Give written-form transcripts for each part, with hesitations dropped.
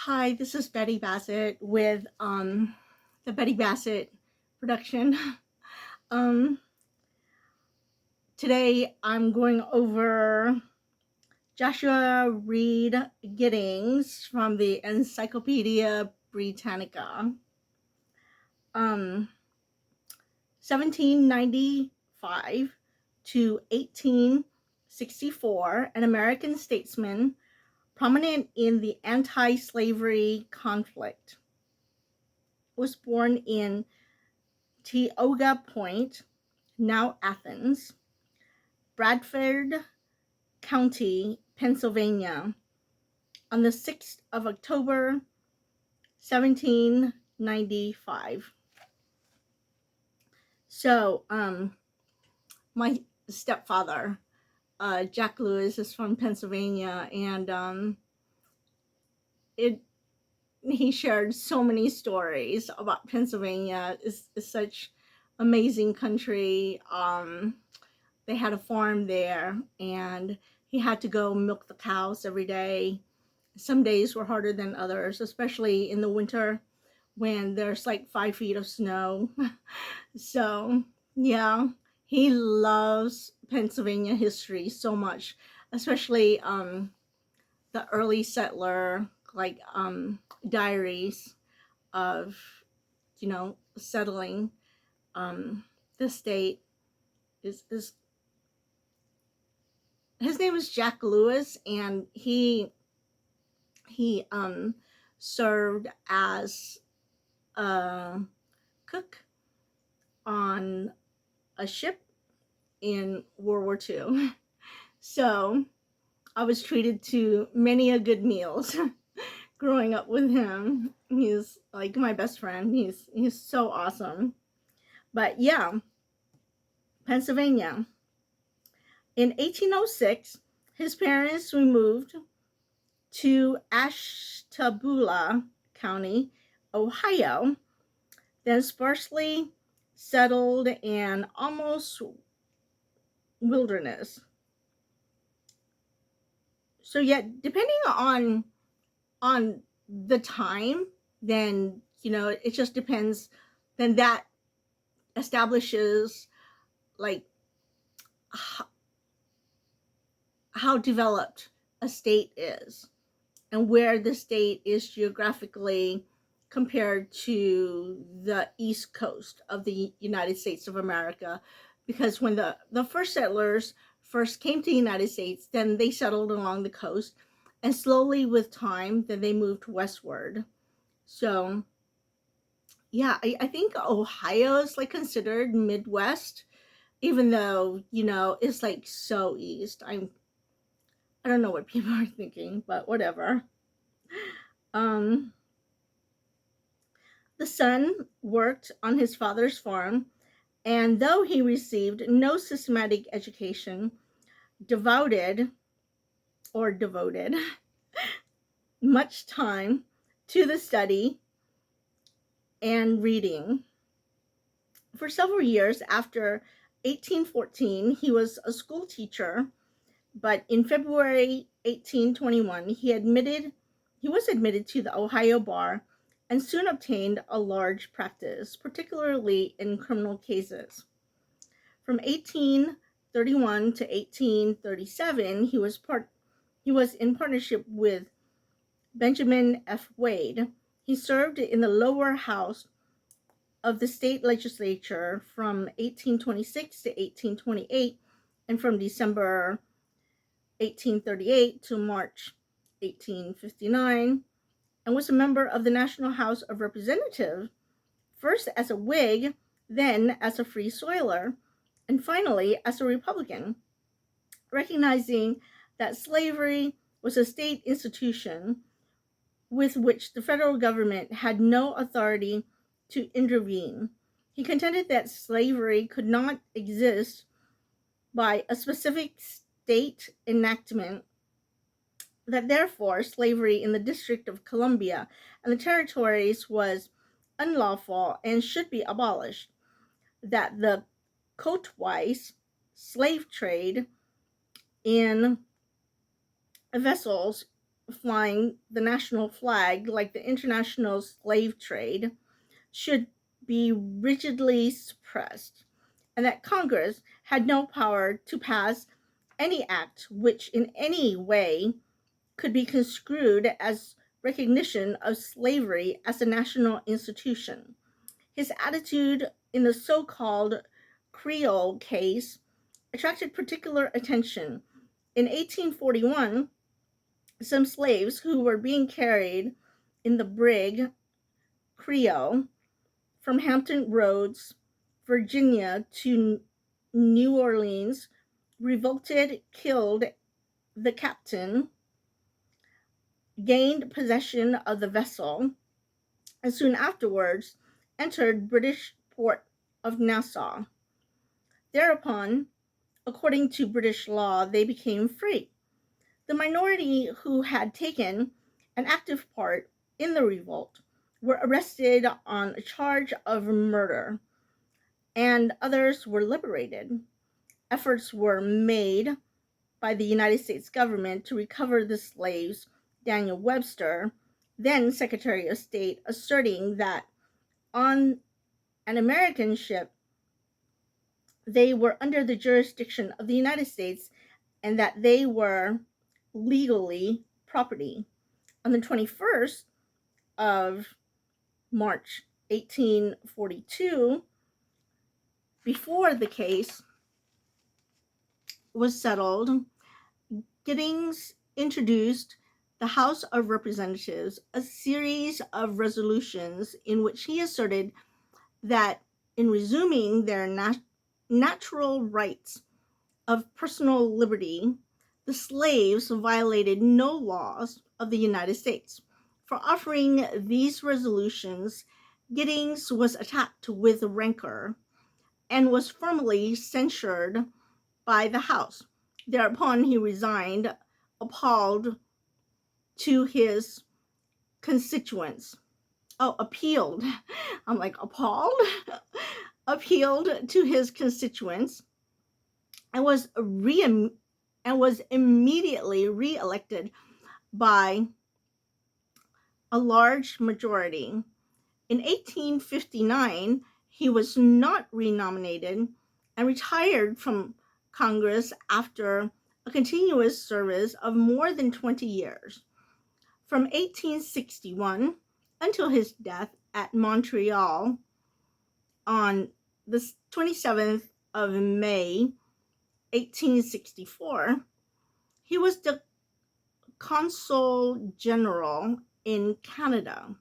Hi, this is Betty Bassett with the Betty Bassett production. um, Today I'm going over Joshua Reed Giddings from the Encyclopedia Britannica. Um, 1795 to 1864, an American statesman prominent in the anti-slavery conflict. Was born in Tioga Point, now Athens, Bradford County, Pennsylvania, on the 6th of October, 1795. So, my stepfather, Jack Lewis, is from Pennsylvania, and it he shared so many stories about Pennsylvania. It's such amazing country. They had a farm there, and he had to go milk the cows every day. Some days were harder than others, especially in the winter when there's like 5 feet of snow. So, yeah, he loves Pennsylvania history so much, especially the early settler diaries of settling the state. Is His name is Jack Lewis, and he served as a cook on a ship in World War II. So I was treated to many a good meals growing up with him. He's like my best friend. He's so awesome. But yeah, Pennsylvania. In 1806, his parents removed to Ashtabula County, Ohio, then sparsely settled and almost wilderness. So yet, depending on the time, then it just depends. Then that establishes like how developed a state is and where the state is geographically compared to the East Coast of the United States of America. Because when the first settlers first came to the United States, then they settled along the coast, and slowly with time, then they moved westward. So yeah, I think Ohio is like considered Midwest, even though it's like so east. I don't know what people are thinking, but whatever. Um, the son worked on his father's farm, and though he received no systematic education, devoted much time to the study and reading. For several years after 1814, he was a school teacher, but in February 1821, he was admitted to the Ohio bar and soon obtained a large practice, particularly in criminal cases. From 1831 to 1837, he was in partnership with Benjamin F. Wade. He served in the lower house of the state legislature from 1826 to 1828, and from December 1838 to March 1859, and was a member of the National House of Representatives, first as a Whig, then as a Free Soiler, and finally as a Republican, recognizing that slavery was a state institution with which the federal government had no authority to intervene. He contended that slavery could not exist by a specific state enactment, that therefore slavery in the District of Columbia and the territories was unlawful and should be abolished, that the coatwise slave trade in vessels flying the national flag, like the international slave trade, should be rigidly suppressed, and that Congress had no power to pass any act which in any way could be construed as recognition of slavery as a national institution. His attitude in the so-called Creole case attracted particular attention. In 1841, some slaves who were being carried in the brig Creole from Hampton Roads, Virginia to New Orleans revolted, killed the captain, gained possession of the vessel, and soon afterwards entered British port of Nassau. Thereupon, according to British law, they became free. The minority who had taken an active part in the revolt were arrested on a charge of murder, and others were liberated. Efforts were made by the United States government to recover the slaves. Daniel Webster, then Secretary of State, asserting that on an American ship they were under the jurisdiction of the United States and that they were legally property. On the 21st of March 1842, before the case was settled, Giddings introduced the House of Representatives a series of resolutions in which he asserted that in resuming their natural rights of personal liberty, the slaves violated no laws of the United States. For offering these resolutions, Giddings was attacked with rancor and was formally censured by the House. Thereupon he resigned, appalled to his constituents. Oh, appealed. I'm like, appalled? Appealed to his constituents and was immediately re-elected by a large majority. In 1859, he was not renominated and retired from Congress after a continuous service of more than 20 years. From 1861 until his death at Montreal on the 27th of May, 1864, he was the Consul General in Canada.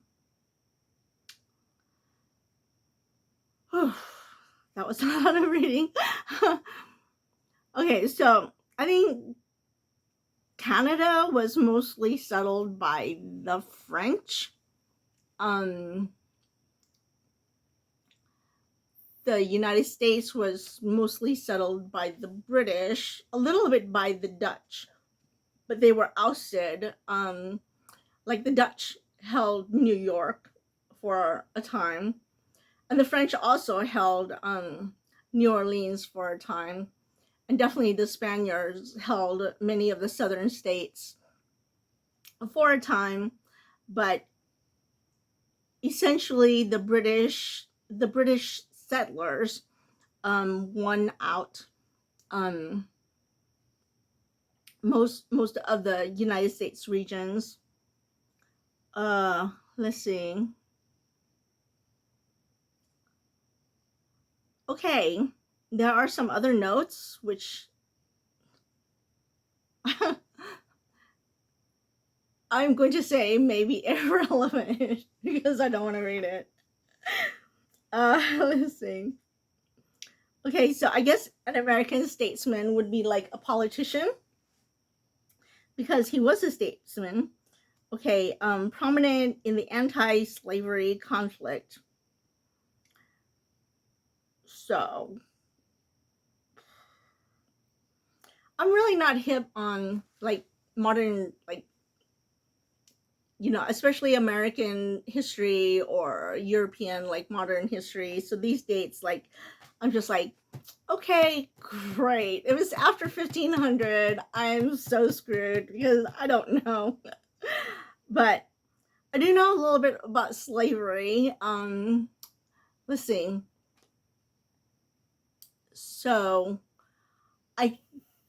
That was a lot of reading. Okay, so I think Canada was mostly settled by the French. The United States was mostly settled by the British, a little bit by the Dutch, but they were ousted. Like the Dutch held New York for a time, and the French also held New Orleans for a time, and definitely the Spaniards held many of the southern states for a time, but essentially the British settlers won out most of the United States regions. Let's see. Okay, there are some other notes which I'm going to say maybe irrelevant because I don't want to read it. Let's see. Okay, so I guess an American statesman would be like a politician because he was a statesman. Okay, prominent in the anti-slavery conflict. So, I'm really not hip on like modern, like, you know, especially American history or European, like modern history. So these dates, like, I'm just like, okay, great. It was after 1500. I'm so screwed because I don't know. But I do know a little bit about slavery. Let's see. So I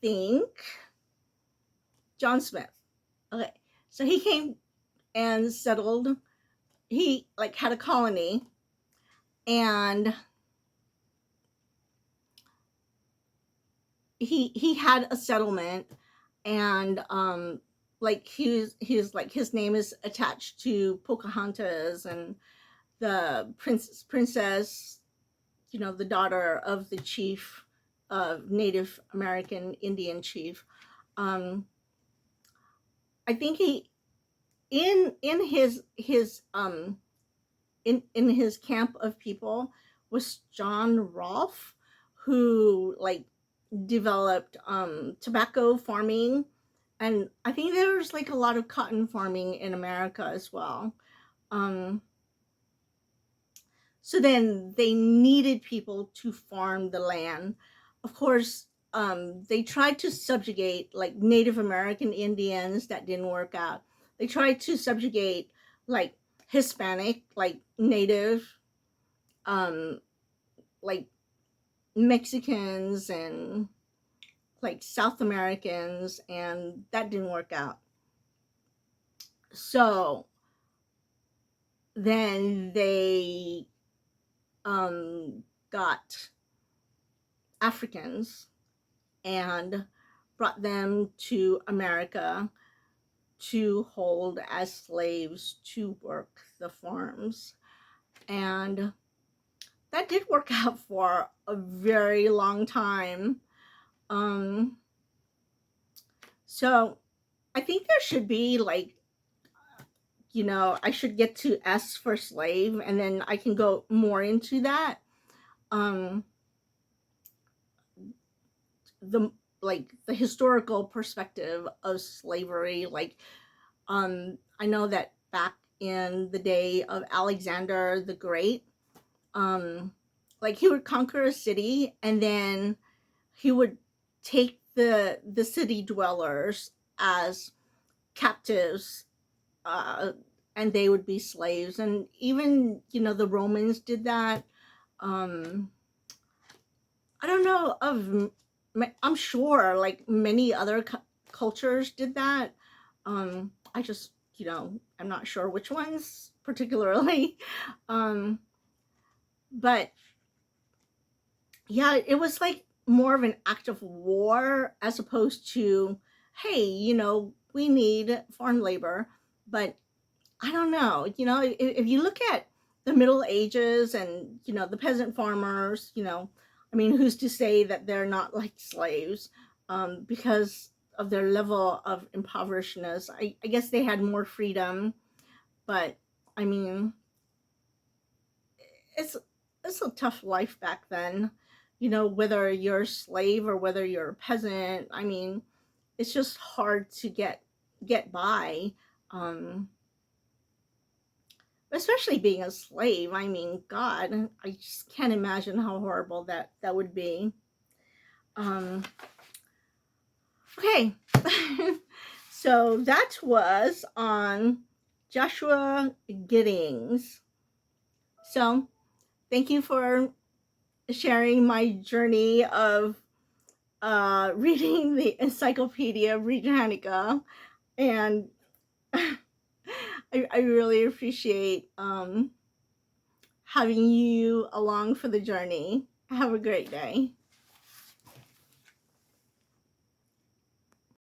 think John Smith. Okay, so he came and settled. He like had a colony, and he had a settlement, and like he's like his name is attached to Pocahontas and the princess, the daughter of the chief, Native American Indian chief. um I think he in his camp of people was John Rolfe, who like developed tobacco farming, and I think there's like a lot of cotton farming in America as well. um so then they needed people to farm the land. Of course, they tried to subjugate like Native American Indians. That didn't work out. They tried to subjugate like Hispanic, like native, um like Mexicans and like South Americans, and that didn't work out. So then they got Africans and brought them to America to hold as slaves to work the farms. And that did work out for a very long time. Um, so I think there should be like, I should get to S for slave, and then I can go more into that. Um, the the historical perspective of slavery. Like, I know that back in the day of Alexander the Great, um, like he would conquer a city, and then he would take the city dwellers as captives, uh, and they would be slaves. And even the Romans did that. Um, I don't know of. I'm sure like many other cultures did that. I just I'm not sure which ones particularly. um, but yeah, it was like more of an act of war as opposed to, hey, we need farm labor. But I don't know, if you look at the Middle Ages and, the peasant farmers, I mean, who's to say that they're not like slaves, because of their level of impoverishedness. I guess they had more freedom, but I mean, it's it's a tough life back then, whether you're a slave or whether you're a peasant. I mean, it's just hard to get by. Um, Especially being a slave. I mean, God, I just can't imagine how horrible that would be. Um, okay, so that was on Joshua Giddings. So thank you for sharing my journey of reading the Encyclopedia Britannica, and I really appreciate having you along for the journey. Have a great day.